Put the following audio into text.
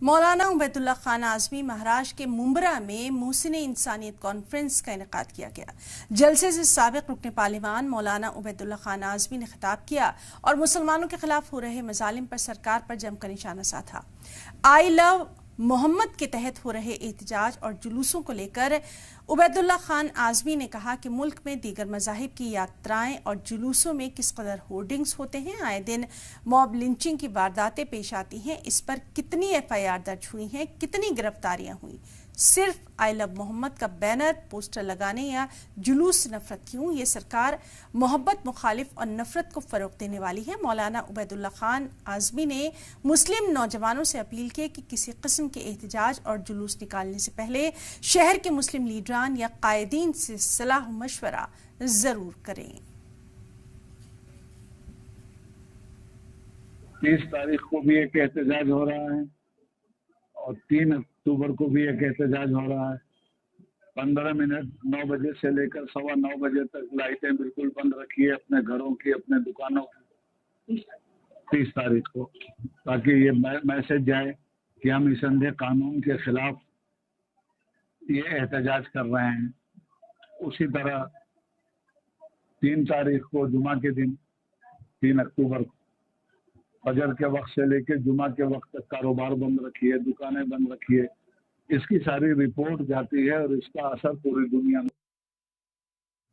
मौलाना उबैदुल्ला खान आज़मी महाराष्ट्र के मुंब्रा में मुहसिन इंसानियत कॉन्फ्रेंस का इनेकाद किया गया। जलसे से साबिक रुकन पार्लिमान मौलाना उबैदुल्ला खान आज़मी ने खिताब किया और मुसलमानों के खिलाफ हो रहे मजालिम पर सरकार पर जमकर निशाना साधा। आई लव मोहम्मद के तहत हो रहे एहतजाज और जुलूसों को लेकर उबैदुल्ला खान आज़मी ने कहा कि मुल्क में दीगर मज़ाहिब की यात्राएं और जुलूसों में किस कदर होर्डिंग्स होते हैं, आए दिन मॉब लिंचिंग की वारदातें पेश आती हैं, इस पर कितनी एफआईआर दर्ज हुई हैं, कितनी गिरफ्तारियां हुई। सिर्फ आई लव मोहम्मद का बैनर पोस्टर लगाने या जुलूस नफरत क्यों, ये सरकार मोहब्बत मुखालिफ और नफरत को फरोग देने वाली है। मौलाना उबैदुल्ला खान आज़मी ने मुस्लिम नौजवानों से अपील की कि किसी किस्म के एहतजाज और जुलूस निकालने से पहले शहर के मुस्लिम लीडरान या कायदीन से सलाह मशवरा जरूर करें। 30 तारीख को भी एक एहतजाज हो रहा है और 3 अक्टूबर को भी एक एहतजाज हो रहा है। 15 मिनट 9 बजे से लेकर 9:15 बजे तक लाइटें बिल्कुल बंद रखिए अपने घरों की, अपने दुकानों की 30 तारीख को, ताकि ये मैसेज जाए कि हम इस अंधे कानून के खिलाफ ये एहतजाज कर रहे हैं। उसी तरह 3 तारीख को जुमा के दिन 3 अक्टूबर को फजर के वक्त से लेकर जुमा के वक्त तक कारोबार बंद रखिए, दुकानें बंद रखिए। इसकी सारी रिपोर्ट जाती है और इसका असर पूरी दुनिया में